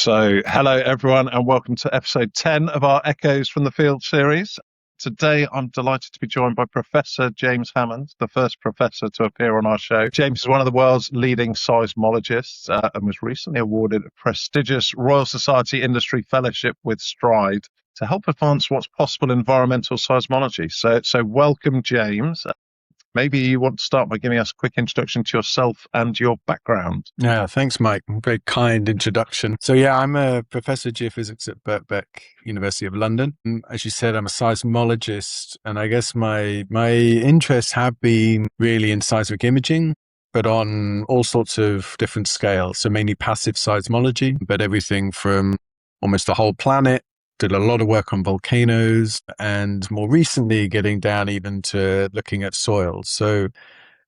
Hello everyone, and welcome to episode 10 of our Echoes from the Field series. Today, I'm delighted to be joined by Professor James Hammond, the first professor to appear on our show. James is one of the world's leading seismologists and was recently awarded a prestigious Royal Society Industry Fellowship with Stryde to help advance what's possible in environmental seismology. So welcome, James. Maybe you want to start by giving us a quick introduction to yourself and your background. Yeah, thanks, Mike. Very kind introduction. I'm a professor of geophysics at Birkbeck, University of London. As you said, I'm a seismologist, and I guess my interests have been really in seismic imaging, but on all sorts of different scales. So mainly passive seismology, but everything from almost the whole planet. Did a lot of work on volcanoes, and more recently getting down even to looking at soil. So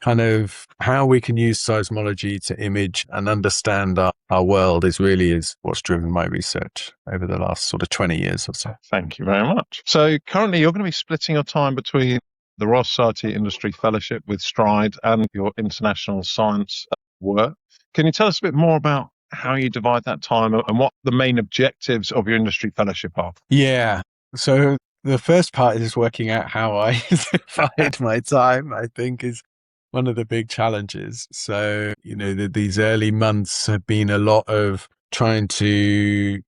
kind of how we can use seismology to image and understand our world is what's driven my research over the last sort of 20 years or so. Thank you very much. So currently you're going to be splitting your time between the Royal Society Industry Fellowship with Stryde and your international science work. Can you tell us a bit more about how you divide that time and what the main objectives of your industry fellowship are? Yeah. So the first part is working out how I divide my time, I think is one of the big challenges. So, these early months have been a lot of trying to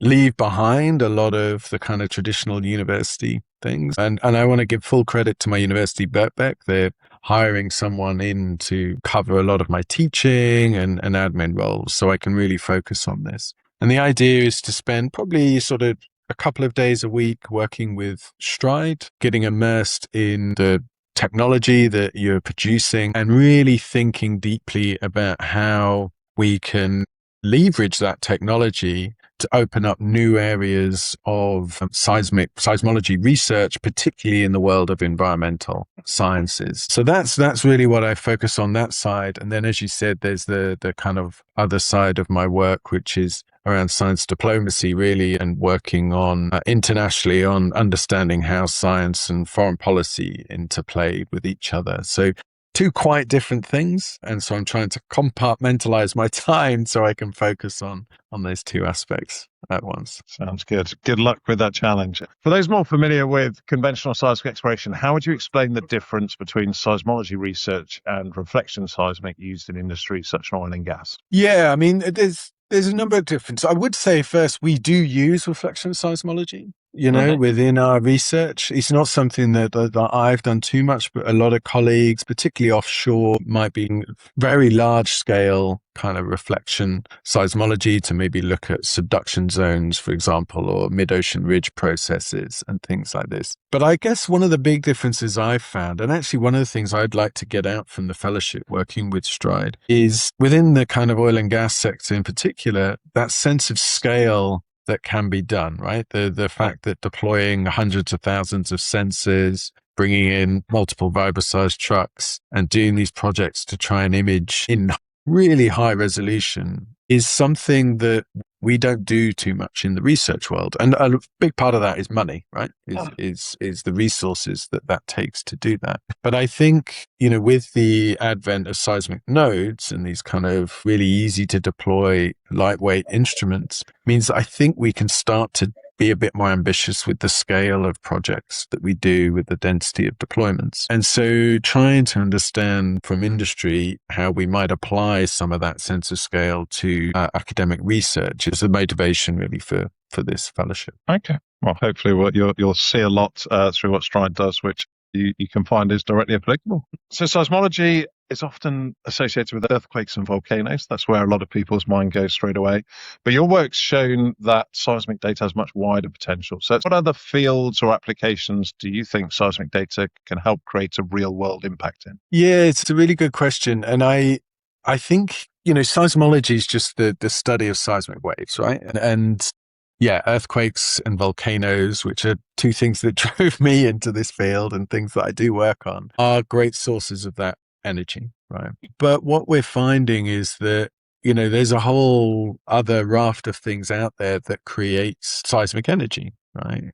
leave behind a lot of the kind of traditional university things. And I want to give full credit to my university, Birkbeck. They're hiring someone in to cover a lot of my teaching and admin roles so I can really focus on this. And the idea is to spend probably sort of a couple of days a week working with Stryde, getting immersed in the technology that you're producing and really thinking deeply about how we can leverage that technology to open up new areas of seismology research, particularly in the world of environmental sciences. So that's really what I focus on, that side. And then, as you said, there's the kind of other side of my work, which is around science diplomacy, really, and working on internationally on understanding how science and foreign policy interplay with each other. So two quite different things. And so I'm trying to compartmentalize my time so I can focus on those two aspects at once. Sounds good. Good luck with that challenge. For those more familiar with conventional seismic exploration, how would you explain the difference between seismology research and reflection seismic used in industries such as oil and gas? Yeah, I mean, there's a number of differences. I would say first, we do use reflection seismology, within our research. It's not something that I've done too much, but a lot of colleagues, particularly offshore, might be very large scale kind of reflection seismology to maybe look at subduction zones, for example, or mid-ocean ridge processes and things like this. But I guess one of the big differences I've found, and actually one of the things I'd like to get out from the fellowship working with Stryde, is within the kind of oil and gas sector in particular, that sense of scale that can be done, right? The fact that deploying hundreds of thousands of sensors, bringing in multiple vibro-sized trucks and doing these projects to try and image in really high resolution is something that we don't do too much in the research world. And a big part of that is money, right? Is the resources that takes to do that. But I think, with the advent of seismic nodes and these kind of really easy to deploy lightweight instruments means I think we can start to be a bit more ambitious with the scale of projects that we do with the density of deployments. And so trying to understand from industry how we might apply some of that sense of scale to academic research is the motivation really for this fellowship. Okay. Well, hopefully you'll see a lot through what Stryde does, which you can find is directly applicable. So seismology is often associated with earthquakes and volcanoes. That's where a lot of people's mind goes straight away. But your work's shown that seismic data has much wider potential. So what other fields or applications do you think seismic data can help create a real world impact in? Yeah, it's a really good question. And I think, seismology is just the study of seismic waves, right? And yeah, earthquakes and volcanoes, which are two things that drove me into this field and things that I do work on, are great sources of that energy, right? But what we're finding is that, there's a whole other raft of things out there that creates seismic energy, right?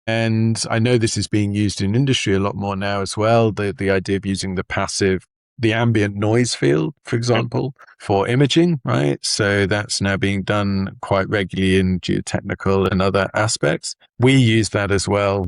And I know this is being used in industry a lot more now as well, the idea of using the passive the ambient noise field, for example, for imaging, right? So that's now being done quite regularly in geotechnical and other aspects. We use that as well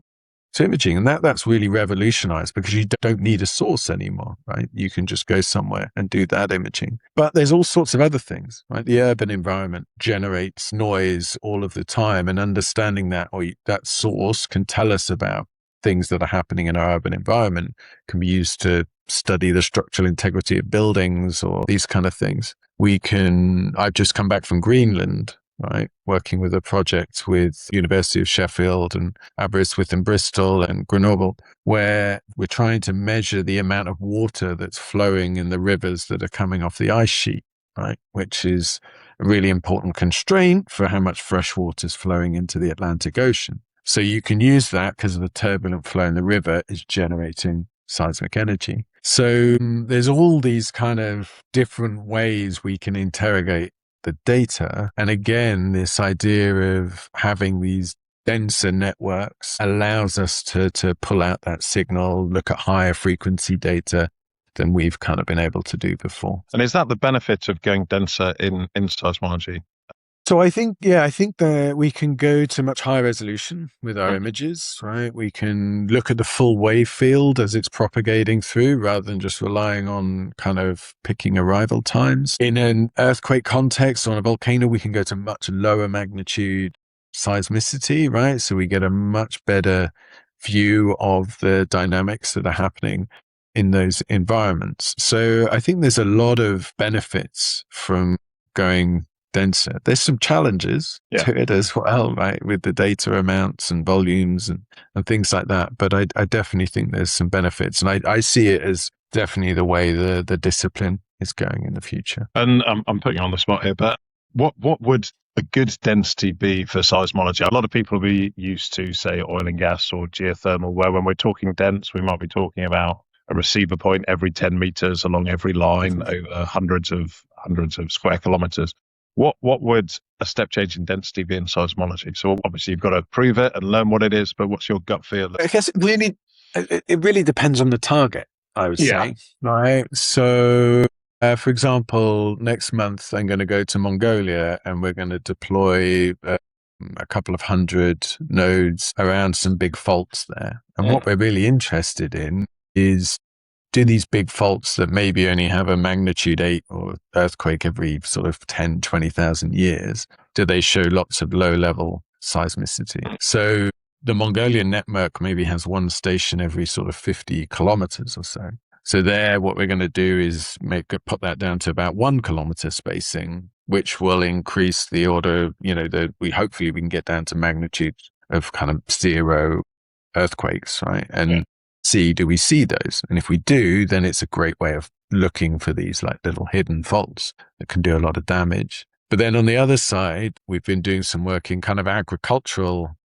to imaging. And that's really revolutionized because you don't need a source anymore, right? You can just go somewhere and do that imaging. But there's all sorts of other things, right? The urban environment generates noise all of the time, and understanding that, or that source can tell us about things that are happening in our urban environment, can be used to study the structural integrity of buildings or these kind of things. I've just come back from Greenland, right? Working with a project with University of Sheffield and Aberystwyth and Bristol and Grenoble, where we're trying to measure the amount of water that's flowing in the rivers that are coming off the ice sheet, right? Which is a really important constraint for how much fresh water is flowing into the Atlantic Ocean. So you can use that because of the turbulent flow in the river is generating seismic energy. So there's all these kind of different ways we can interrogate the data. And again, this idea of having these denser networks allows us to pull out that signal, look at higher frequency data than we've kind of been able to do before. And is that the benefit of going denser in seismology? So I think that we can go to much higher resolution with our images, right? We can look at the full wave field as it's propagating through rather than just relying on kind of picking arrival times. In an earthquake context on a volcano, we can go to much lower magnitude seismicity, right? So we get a much better view of the dynamics that are happening in those environments. So I think there's a lot of benefits from going denser. There's some challenges to it as well, right? With the data amounts and volumes and things like that. But I definitely think there's some benefits. And I see it as definitely the way the discipline is going in the future. And I'm putting you on the spot here, but what would a good density be for seismology? A lot of people will be used to, say, oil and gas or geothermal, where when we're talking dense, we might be talking about a receiver point every 10 meters along every line over hundreds of square kilometers. What would a step change in density be in seismology? So obviously you've got to prove it and learn what it is, but what's your gut feel? I guess it really depends on the target, I would say, right? So, for example, next month I'm going to go to Mongolia and we're going to deploy a couple of hundred nodes around some big faults there. And what we're really interested in is, do these big faults that maybe only have a magnitude 8 or earthquake every sort of 10, 20,000 years, do they show lots of low-level seismicity? So the Mongolian network maybe has one station every sort of 50 kilometers or so. So there, what we're going to do is put that down to about 1 kilometer spacing, which will increase the order, hopefully we can get down to magnitude of kind of 0 earthquakes, right? And do we see those? And if we do, then it's a great way of looking for these like little hidden faults that can do a lot of damage. But then on the other side, we've been doing some work in kind of agricultural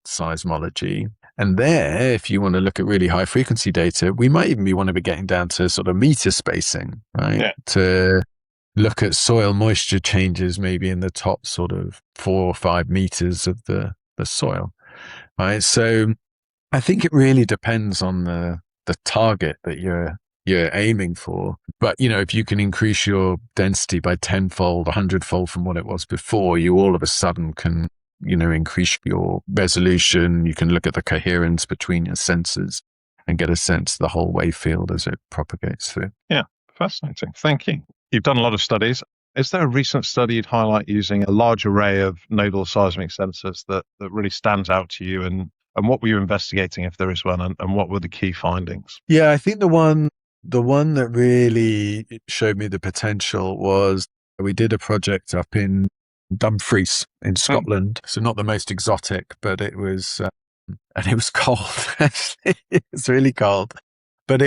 seismology. And there, if you want to look at really high frequency data, we might even want to be getting down to sort of meter spacing, right? Yeah. To look at soil moisture changes, maybe in the top sort of 4 or 5 meters of the soil, right? So I think it really depends on the target that you're aiming for. But, if you can increase your density by 10-fold, 100-fold from what it was before, you all of a sudden can, increase your resolution. You can look at the coherence between your sensors and get a sense of the whole wave field as it propagates through. Yeah, fascinating. Thank you. You've done a lot of studies. Is there a recent study you'd highlight using a large array of nodal seismic sensors that really stands out to you? And what were you investigating, if there is one, and what were the key findings? Yeah, I think the one that really showed me the potential was we did a project up in Dumfries in Scotland. So not the most exotic, but it was, and it was cold. Actually, it was really cold. But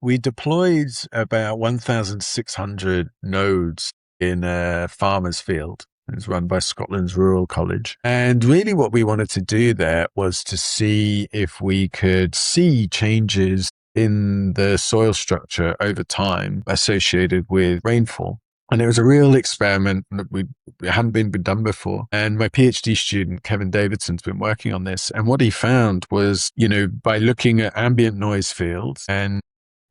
we deployed about 1,600 nodes in a farmer's field. It was run by Scotland's Rural College. And really what we wanted to do there was to see if we could see changes in the soil structure over time associated with rainfall. And it was a real experiment that hadn't been done before. And my PhD student, Kevin Davidson's been working on this. And what he found was, by looking at ambient noise fields and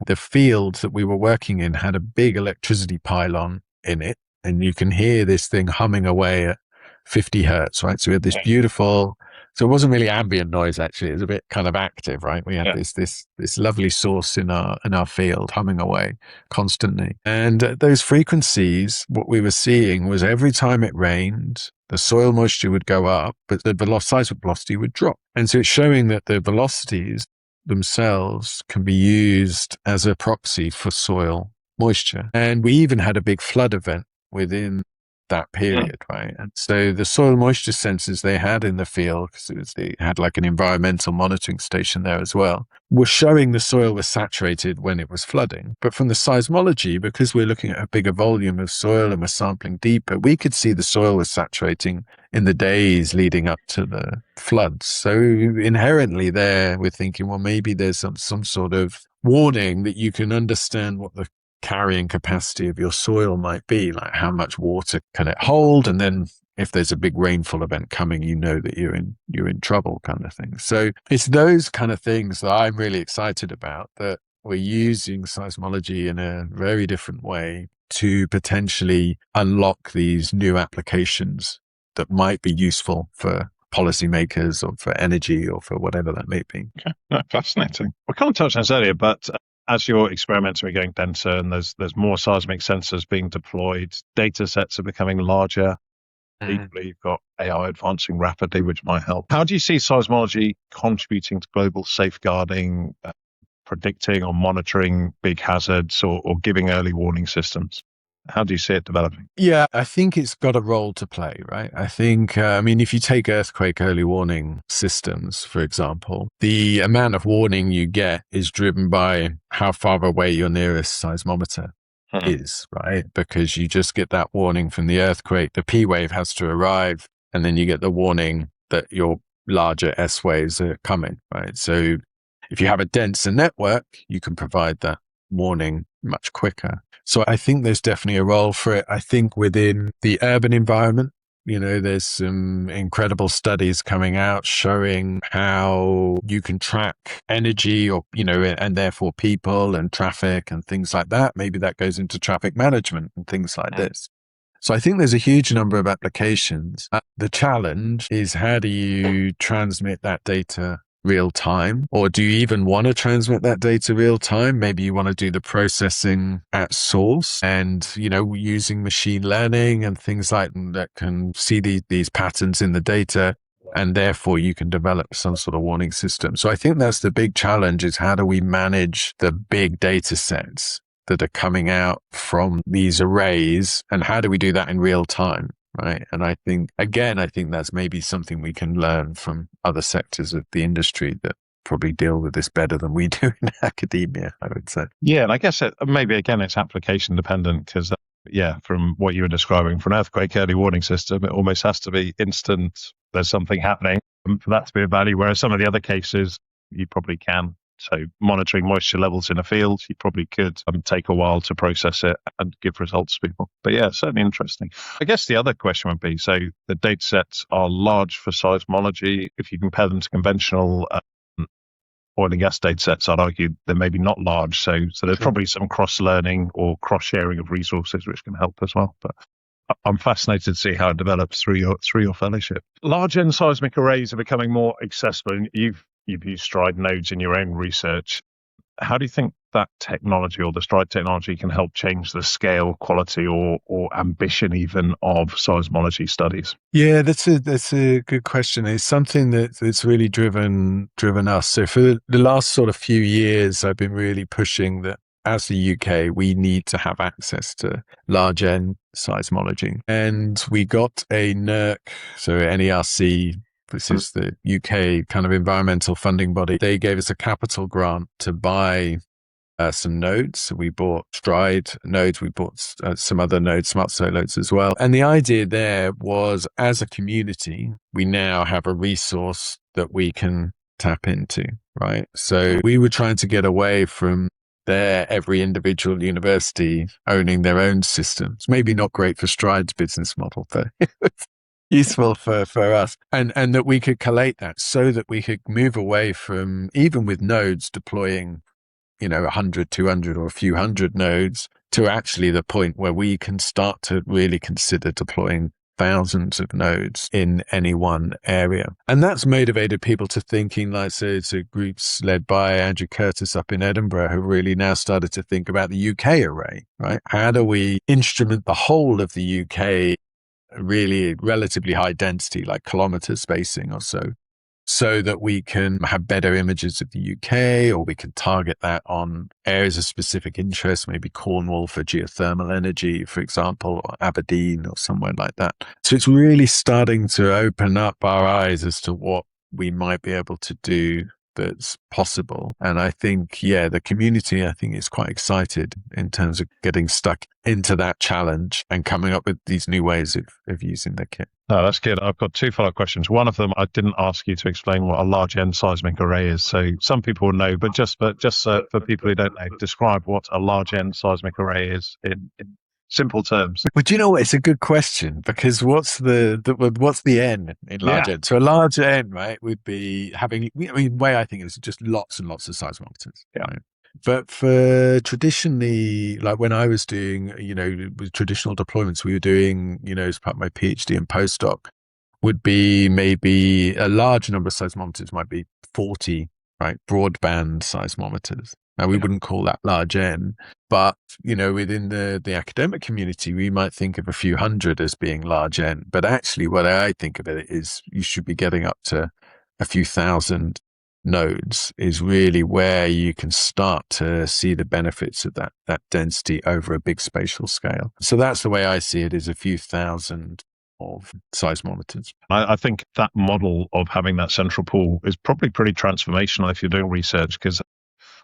the field that we were working in had a big electricity pylon in it. And you can hear this thing humming away at 50 hertz, right? So we had this beautiful, so it wasn't really ambient noise, actually. It was a bit kind of active, right? We had this lovely source in our field humming away constantly. And at those frequencies, what we were seeing was every time it rained, the soil moisture would go up, but the seismic velocity would drop. And so it's showing that the velocities themselves can be used as a proxy for soil moisture. And we even had a big flood event within that period, right? And so the soil moisture sensors they had in the field, because they had like an environmental monitoring station there as well, were showing the soil was saturated when it was flooding. But from the seismology, because we're looking at a bigger volume of soil and we're sampling deeper, we could see the soil was saturating in the days leading up to the floods. So inherently there, we're thinking, well, maybe there's some sort of warning that you can understand what the carrying capacity of your soil might be, like how much water can it hold, and then if there's a big rainfall event coming, you know that you're in trouble, kind of thing. So it's those kind of things that I'm really excited about, that we're using seismology in a very different way to potentially unlock these new applications that might be useful for policymakers or for energy or for whatever that may be. Okay, no, fascinating. We kind of touched on this earlier, but as your experiments are getting denser and there's more seismic sensors being deployed, data sets are becoming larger. Deeply, you've got AI advancing rapidly, which might help. How do you see seismology contributing to global safeguarding, predicting or monitoring big hazards or giving early warning systems? How do you see it developing? Yeah, I think it's got a role to play, right? I think, if you take earthquake early warning systems, for example, the amount of warning you get is driven by how far away your nearest seismometer is, right? Because you just get that warning from the earthquake, the P wave has to arrive, and then you get the warning that your larger S waves are coming, right? So if you have a denser network, you can provide that warning much quicker. So I think there's definitely a role for it. I think within the urban environment, there's some incredible studies coming out showing how you can track energy or, and therefore people and traffic and things like that. Maybe that goes into traffic management and things like this. So I think there's a huge number of applications. The challenge is, how do you transmit that data real time? Or do you even want to transmit that data real time? Maybe you want to do the processing at source and, using machine learning and things like that can see these patterns in the data, and therefore you can develop some sort of warning system. So I think that's the big challenge, is how do we manage the big data sets that are coming out from these arrays, and how do we do that in real time? Right. And I think that's maybe something we can learn from other sectors of the industry that probably deal with this better than we do in academia, I would say. Yeah. And I guess it's application dependent, because, from what you were describing, for an earthquake early warning system, it almost has to be instant. There's something happening for that to be of value. Whereas some of the other cases, you probably can. So monitoring moisture levels in a field, you probably could take a while to process it and give results to people. But yeah, certainly interesting. I guess the other question would be, so the data sets are large for seismology. If you compare them to conventional oil and gas data sets, I'd argue they're maybe not large. So there's probably some cross-learning or cross-sharing of resources which can help as well. But I'm fascinated to see how it develops through your fellowship. Large end seismic arrays are becoming more accessible. And you've used Stryde nodes in your own research. How do you think that technology, or the Stryde technology, can help change the scale, quality, or ambition even of seismology studies? Yeah, that's a good question. It's something that's really driven us. So for the last sort of few years, I've been really pushing that as the UK, we need to have access to large end seismology. And we got a NERC, so NERC, this is the UK kind of environmental funding body. They gave us a capital grant to buy some nodes. So we bought Stryde nodes, we bought some other nodes, smart soil nodes as well. And the idea there was, as a community, we now have a resource that we can tap into, right? So we were trying to get away from every individual university owning their own systems. Maybe not great for Stryde's business model, but useful for us. And that we could collate that so that we could move away from, even with nodes, deploying 100, 200 or a few hundred nodes to actually the point where we can start to really consider deploying thousands of nodes in any one area. And that's motivated people to thinking like, so groups led by Andrew Curtis up in Edinburgh who really now started to think about the UK array, right? How do we instrument the whole of the UK, really relatively high density, like kilometer spacing or so that we can have better images of the UK, or we can target that on areas of specific interest, maybe Cornwall for geothermal energy, for example, or Aberdeen or somewhere like that. So it's really starting to open up our eyes as to what we might be able to do that's possible. And I think, the community, I think, is quite excited in terms of getting stuck into that challenge and coming up with these new ways of using the kit. No, that's good. I've got two follow-up questions. One of them, I didn't ask you to explain what a large N seismic array is. So some people will know, but just for people who don't know, describe what a large N seismic array is in simple terms. But you know what? It's a good question, because what's the N in large N? So a large N, right, would be having, the way I think it is just lots and lots of seismometers. Yeah. Right? But for traditionally, like when I was doing, with traditional deployments, we were doing, as part of my PhD and postdoc, would be maybe a large number of seismometers, might be 40, right, broadband seismometers. Now, we wouldn't call that large N, but, within the academic community, we might think of a few hundred as being large N. But actually, what I think of it is you should be getting up to a few thousand nodes is really where you can start to see the benefits of that density over a big spatial scale. So that's the way I see it, is a few thousand of seismometers. I think that model of having that central pool is probably pretty transformational if you're doing research, because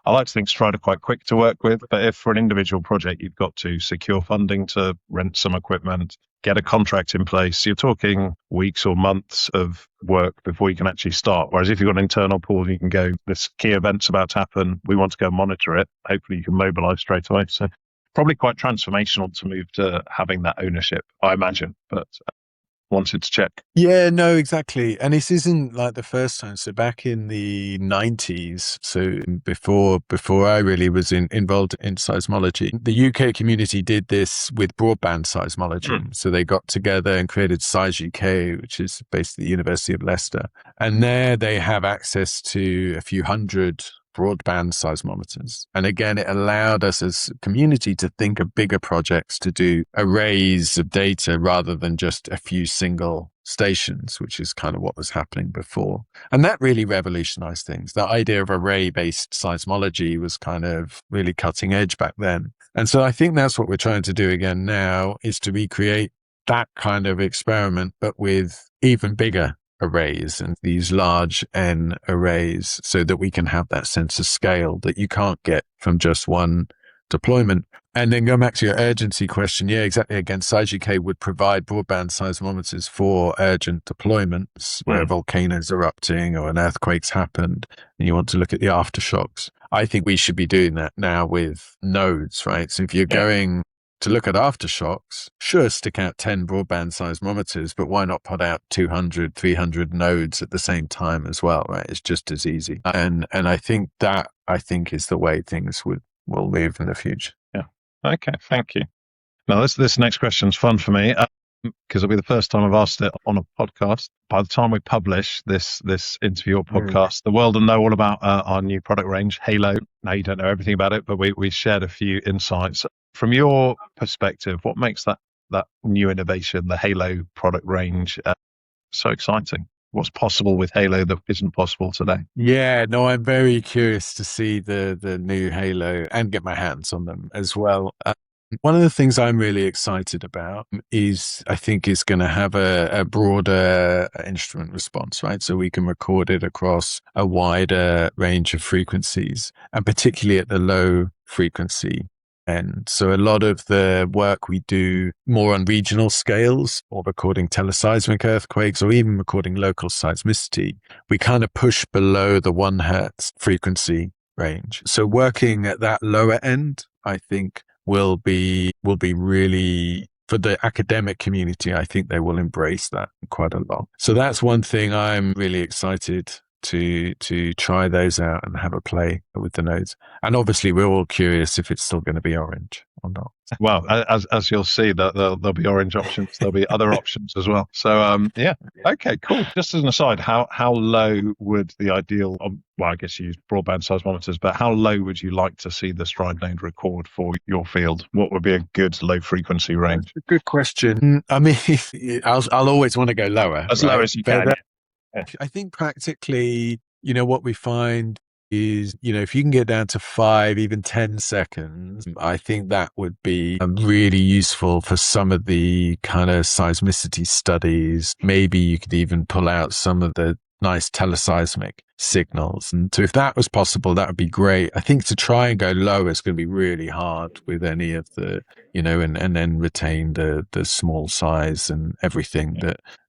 I like to think Stryde are quite quick to work with, but if for an individual project you've got to secure funding to rent some equipment, get a contract in place, you're talking weeks or months of work before you can actually start. Whereas if you've got an internal pool, you can go, this key event's about to happen, we want to go monitor it. Hopefully you can mobilize straight away. So probably quite transformational to move to having that ownership, I imagine, but wanted to check. Yeah, no, exactly. And this isn't like the first time. So back in the 90s, so before I really was involved in seismology, the UK community did this with broadband seismology. So they got together and created SeisUK, which is based at the University of Leicester. And there they have access to a few hundred broadband seismometers. And again, it allowed us as a community to think of bigger projects, to do arrays of data rather than just a few single stations, which is kind of what was happening before. And that really revolutionized things. The idea of array-based seismology was kind of really cutting edge back then. And so I think that's what we're trying to do again now, is to recreate that kind of experiment, but with even bigger arrays and these large N arrays, so that we can have that sense of scale that you can't get from just one deployment. And then going back to your urgency question, yeah, exactly. Again, SeisUK would provide broadband seismometers for urgent deployments where volcanoes are erupting or an earthquake's happened and you want to look at the aftershocks. I think we should be doing that now with nodes, right? So if you're going to look at aftershocks, sure, stick out 10 broadband seismometers, but why not put out 200, 300 nodes at the same time as well, right? It's just as easy. And I think that, is the way things will move in the future. Yeah. Okay, thank you. Now, this next question is fun for me, because it'll be the first time I've asked it on a podcast. By the time we publish this interview or podcast, the world will know all about our new product range, Halo. Now, you don't know everything about it, but we shared a few insights. From your perspective, what makes that new innovation, the Halo product range, so exciting? What's possible with Halo that isn't possible today? Yeah, no, I'm very curious to see the new Halo and get my hands on them as well. One of the things I'm really excited about is, I think, is going to have a broader instrument response, right? So we can record it across a wider range of frequencies, and particularly at the low frequency end. So a lot of the work we do more on regional scales, or recording teleseismic earthquakes, or even recording local seismicity, we kind of push below the 1 hertz frequency range. So working at that lower end, I think, will be really, for the academic community, I think they will embrace that quite a lot. So that's one thing I'm really excited to try those out and have a play with the nodes. And obviously, we're all curious if it's still going to be orange or not. Well, as you'll see, that there'll be orange options. There'll be other options as well. So, yeah. Okay, cool. Just as an aside, how low would the ideal? Well, I guess you use broadband seismometers, but how low would you like to see the Stryde node record for your field? What would be a good low frequency range? That's a good question. I mean, I'll always want to go lower. As low as you can. Yeah. I think practically, what we find is, if you can get down to 5, even 10 seconds, I think that would be really useful for some of the kind of seismicity studies. Maybe you could even pull out some of the nice teleseismic signals. And so if that was possible, that would be great. I think to try and go low is going to be really hard with any of the, and then retain the small size and everything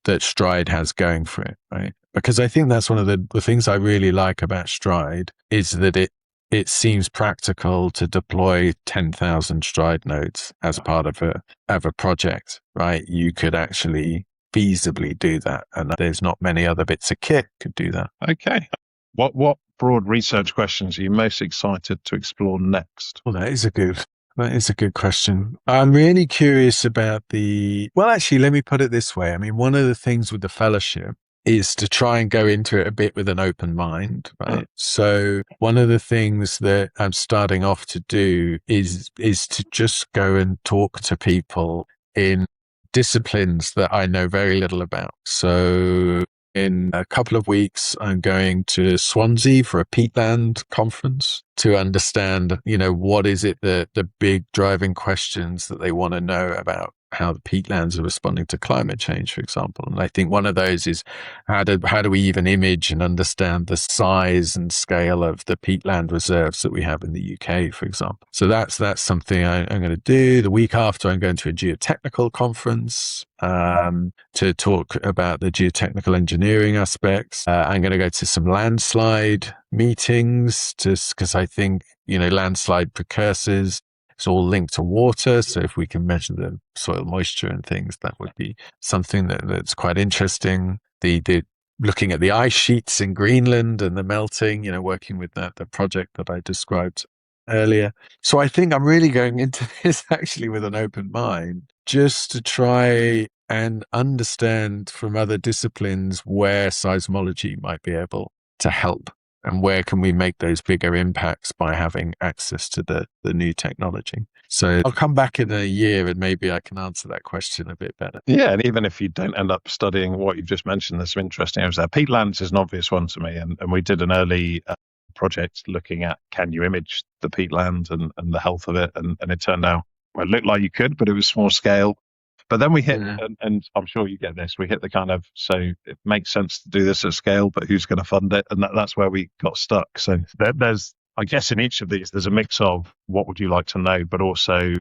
that Stryde has going for it, right? Because I think that's one of the things I really like about Stryde is that it seems practical to deploy 10,000 Stryde nodes as part of a project, right? You could actually feasibly do that, and there's not many other bits of kit could do that. Okay. What broad research questions are you most excited to explore next? Well, that is a good question. I'm really curious about actually, let me put it this way. I mean, one of the things with the fellowship is to try and go into it a bit with an open mind, right? So one of the things that I'm starting off to do is to just go and talk to people in disciplines that I know very little about. So in a couple of weeks, I'm going to Swansea for a peatland conference to understand, what is it the big driving questions that they want to know about how the peatlands are responding to climate change, for example. And I think one of those is how do we even image and understand the size and scale of the peatland reserves that we have in the UK, for example. So that's something I'm going to do. The week after, I'm going to a geotechnical conference to talk about the geotechnical engineering aspects. I'm going to go to some landslide meetings because I think, landslide precursors, it's all linked to water. So if we can measure the soil moisture and things, that would be something that's quite interesting. The looking at the ice sheets in Greenland and the melting, working with the project that I described earlier. So I think I'm really going into this actually with an open mind, just to try and understand from other disciplines where seismology might be able to help. And where can we make those bigger impacts by having access to the new technology? So I'll come back in a year and maybe I can answer that question a bit better. Yeah, and even if you don't end up studying what you've just mentioned, there's some interesting areas there. Peatlands is an obvious one to me, and we did an early project looking at can you image the peatland and the health of it, and it turned out, well, it looked like you could, but it was small scale. But then we hit, and I'm sure you get this, we hit the kind of, so it makes sense to do this at scale, but who's going to fund it? And that's where we got stuck. So there's, I guess in each of these, there's a mix of what would you like to know, but also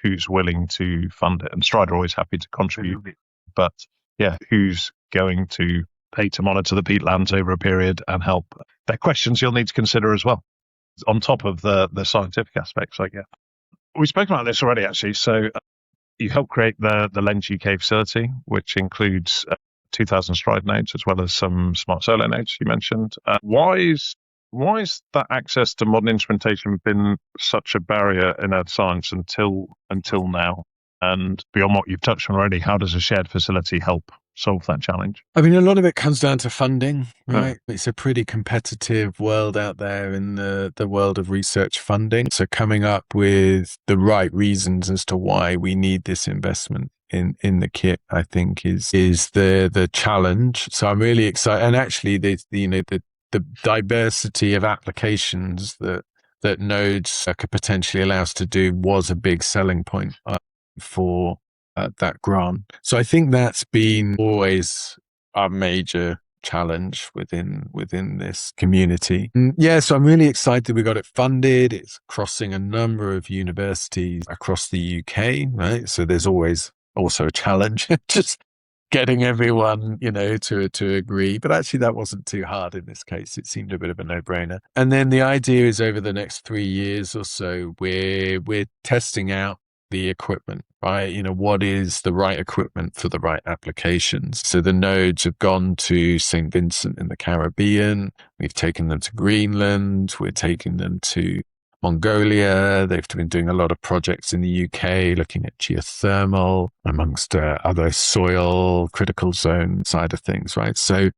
who's willing to fund it. And Stryde are always happy to contribute. But yeah, who's going to pay to monitor the peatlands over a period and help? They're questions you'll need to consider as well, on top of the scientific aspects, I guess. We've spoken about this already, actually. So you helped create the Lens UK facility, which includes 2,000 Stryde nodes as well as some smart solar nodes you mentioned. Why is that access to modern instrumentation been such a barrier in earth science until now? And beyond what you've touched on already, how does a shared facility help solve that challenge? I mean, a lot of it comes down to funding, right? It's a pretty competitive world out there in the world of research funding. So coming up with the right reasons as to why we need this investment in the kit, I think is the challenge. So I'm really excited. And actually the diversity of applications that nodes could potentially allow us to do was a big selling point for that grant. So I think that's been always a major challenge within this community. So I'm really excited we got it funded. It's crossing a number of universities across the UK, right? So there's always also a challenge just getting everyone, to agree. But actually that wasn't too hard in this case. It seemed a bit of a no-brainer. And then the idea is over the next 3 years or so, we're testing out the equipment, right? What is the right equipment for the right applications? So the nodes have gone to St. Vincent in the Caribbean. We've taken them to Greenland. We're taking them to Mongolia. They've been doing a lot of projects in the UK, looking at geothermal, amongst other soil critical zone side of things, right? So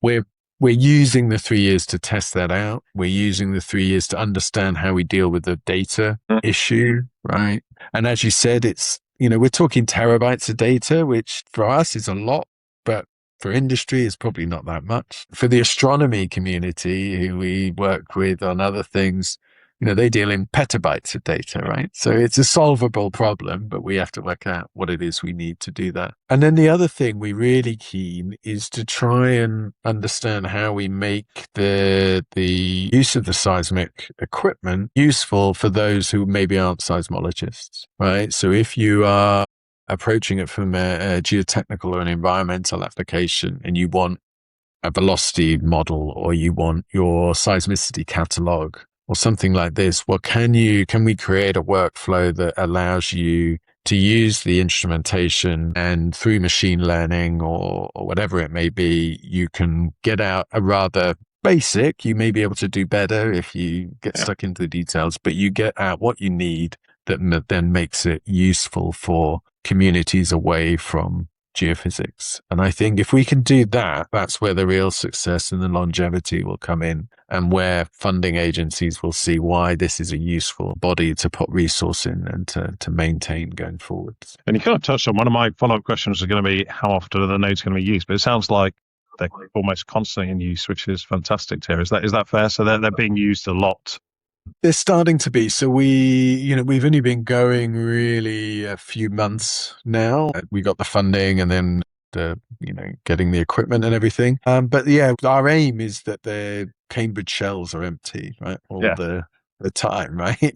we're using the 3 years to test that out. We're using the 3 years to understand how we deal with the data issue, right? And as you said, it's, we're talking terabytes of data, which for us is a lot, but for industry is probably not that much. For the astronomy community, who we work with on other things, they deal in petabytes of data, right? So it's a solvable problem, but we have to work out what it is we need to do that. And then the other thing we're really keen is to try and understand how we make the use of the seismic equipment useful for those who maybe aren't seismologists, right? So if you are approaching it from a geotechnical or an environmental application and you want a velocity model or you want your seismicity catalog, or something like this, well, can we create a workflow that allows you to use the instrumentation and through machine learning or whatever it may be, you can get out a rather basic, you may be able to do better if you get stuck into the details, but you get out what you need that then makes it useful for communities away from geophysics. And I think if we can do that, that's where the real success and the longevity will come in, and where funding agencies will see why this is a useful body to put resource in and to maintain going forward. And you kind of touched on one of my follow-up questions is going to be how often are the nodes going to be used, but it sounds like they're almost constantly in use, which is fantastic to hear. Is that fair? So they're being used a lot. They're starting to be. So we've only been going really a few months now. We got the funding and then getting the equipment and everything. But yeah, our aim is that the Cambridge shells are empty, right? All the time, right?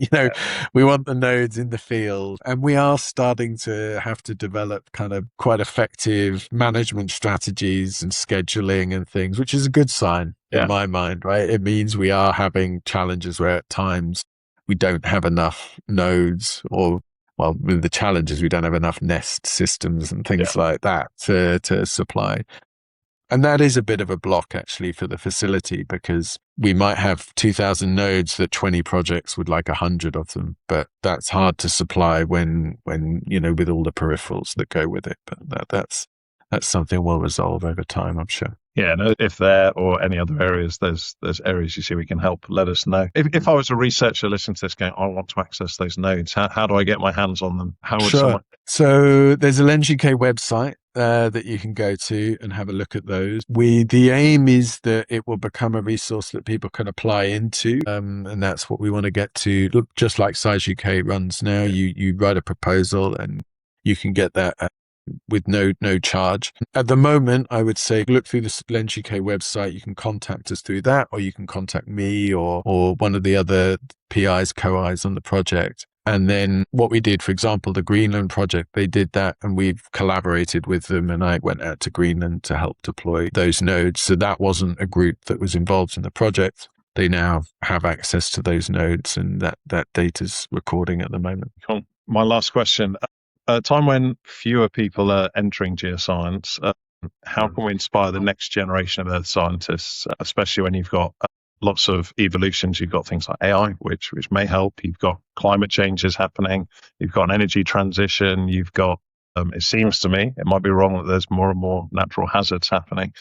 We want the nodes in the field, and we are starting to have to develop kind of quite effective management strategies and scheduling and things, which is a good sign in my mind, right? It means we are having challenges where at times we don't have enough nodes, or with the challenges, we don't have enough nest systems and things like that to supply. And that is a bit of a block actually for the facility, because we might have 2,000 nodes that 20 projects would like 100 of them, but that's hard to supply when with all the peripherals that go with it. But that's something we'll resolve over time, I'm sure. Yeah, and if there or any other areas, there's areas you see we can help, let us know. If I was a researcher listening to this going, I want to access those nodes, how do I get my hands on them? How would someone? So there's a Lens UK website that you can go to and have a look at those. The aim is that it will become a resource that people can apply into, and that's what we want to get to. Look, just like Seis UK runs now, you write a proposal and you can get that with no charge. At the moment, I would say look through the Lens UK website. You can contact us through that, or you can contact me or one of the other PIs, co-Is on the project. And then what we did, for example, the Greenland project, they did that and we've collaborated with them, and I went out to Greenland to help deploy those nodes. So that wasn't a group that was involved in the project. They now have access to those nodes, and that data's recording at the moment. Cool. My last question. A time when fewer people are entering geoscience, how can we inspire the next generation of earth scientists, especially when you've got lots of evolutions? You've got things like AI, which may help. You've got climate changes happening. You've got an energy transition. You've got, it seems to me, it might be wrong, that there's more and more natural hazards happening.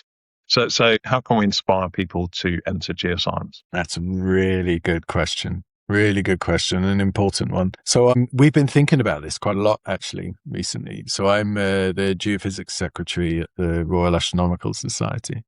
So how can we inspire people to enter geoscience? That's a really good question. Really good question, an important one. So we've been thinking about this quite a lot actually recently. So I'm the geophysics secretary at the Royal Astronomical Society,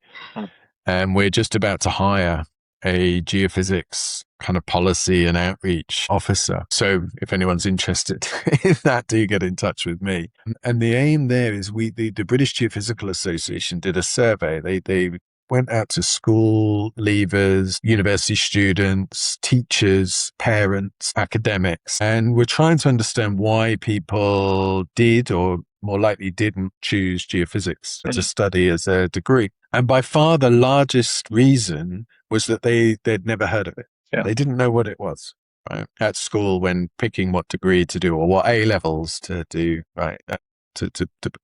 and we're just about to hire a geophysics kind of policy and outreach officer. So if anyone's interested in that, do get in touch with me. And the aim there is the British Geophysical Association did a survey. They went out to school leavers, university students, teachers, parents, academics, and we're trying to understand why people did or more likely didn't choose geophysics to study as a degree. And by far the largest reason was that they'd never heard of it. Yeah. They didn't know what it was. right, at school when picking what degree to do or what A levels to do, right, to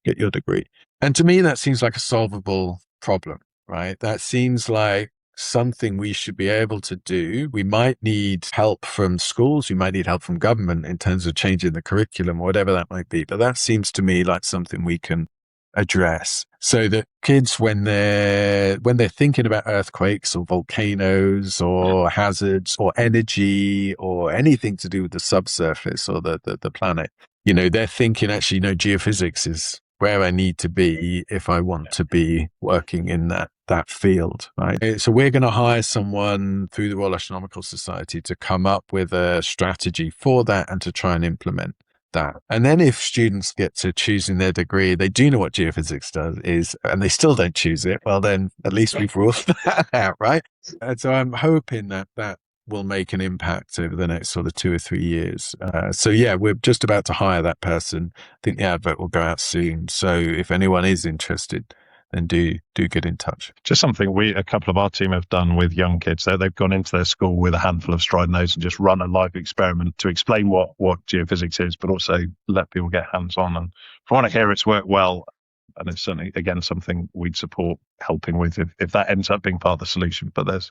get your degree. And to me, that seems like a solvable problem, right? That seems like something we should be able to do. We might need help from schools. We might need help from government in terms of changing the curriculum, whatever that might be. But that seems to me like something we can address so that kids, when they're thinking about earthquakes or volcanoes or hazards or energy or anything to do with the subsurface or the planet, they're thinking actually, geophysics is where I need to be if I want to be working in that field, right? So we're going to hire someone through the Royal Astronomical Society to come up with a strategy for that and to try and implement that. And then if students get to choosing their degree, they do know what geophysics is, and they still don't choose it, well, then at least we've ruled that out, right? And so I'm hoping that will make an impact over the next sort of 2 or 3 years. So yeah, we're just about to hire that person. I think the advert will go out soon. So if anyone is interested, then do get in touch. Just something a couple of our team have done with young kids. They've gone into their school with a handful of Stryde nodes and just run a live experiment to explain what geophysics is, but also let people get hands-on. And from what I hear, it's worked well. And it's certainly, again, something we'd support helping with if that ends up being part of the solution. But there's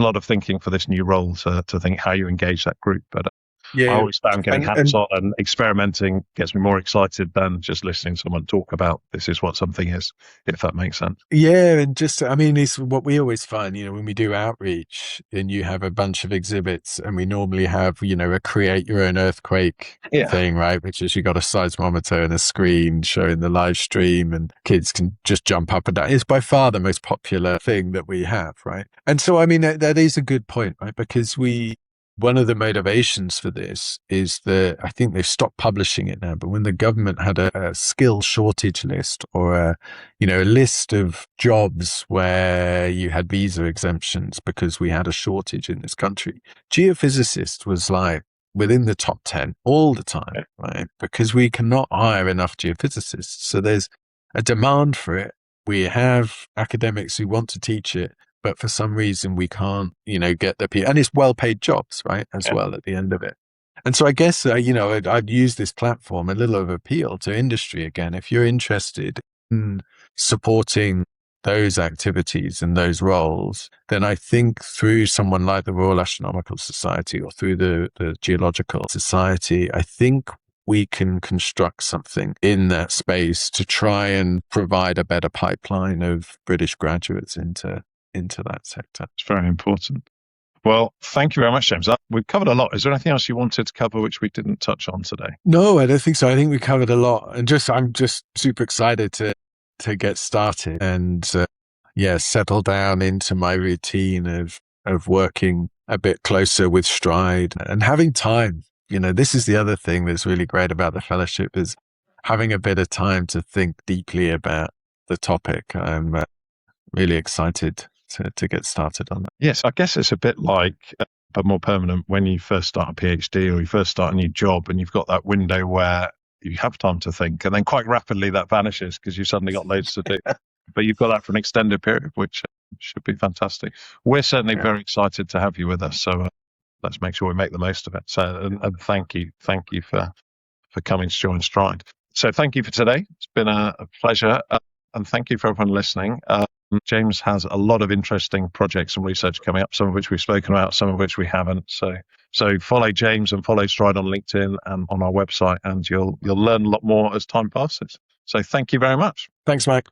a lot of thinking for this new role to think how you engage that group. But I always found getting hands-on and experimenting gets me more excited than just listening to someone talk about this is what something is, if that makes sense. Yeah, and it's what we always find, when we do outreach and you have a bunch of exhibits and we normally have, a create your own earthquake thing, right? Which is you got a seismometer and a screen showing the live stream and kids can just jump up and down. It's by far the most popular thing that we have, right? And so, that is a good point, right? Because one of the motivations for this is that I think they've stopped publishing it now, but when the government had a skill shortage list or a list of jobs where you had visa exemptions because we had a shortage in this country, geophysicist was like within the top 10 all the time, right? Because we cannot hire enough geophysicists. So there's a demand for it. We have academics who want to teach it, but for some reason we can't, get the people, and it's well-paid jobs, right, as well at the end of it. And so I guess, I'd use this platform, a little of appeal to industry again. If you're interested in supporting those activities and those roles, then I think through someone like the Royal Astronomical Society or through the Geological Society, I think we can construct something in that space to try and provide a better pipeline of British graduates into that sector. It's very important. Well, thank you very much, James. We've covered a lot. Is there anything else you wanted to cover which we didn't touch on today? No, I don't think so. I think we covered a lot, and I'm just super excited to get started and settle down into my routine of working a bit closer with Stryde and having time. This is the other thing that's really great about the fellowship is having a bit of time to think deeply about the topic. I'm really excited to get started on that. Yes, I guess it's a bit like, but more permanent, when you first start a PhD or you first start a new job and you've got that window where you have time to think, and then quite rapidly that vanishes because you've suddenly got loads to do. But you've got that for an extended period, which should be fantastic. We're certainly very excited to have you with us. So let's make sure we make the most of it. So, and thank you for coming to join Stryde. So thank you for today. It's been a pleasure. And thank you for everyone listening. James has a lot of interesting projects and research coming up, some of which we've spoken about, some of which we haven't. So follow James and follow Stryde on LinkedIn and on our website, and you'll learn a lot more as time passes. So thank you very much. Thanks, Mike.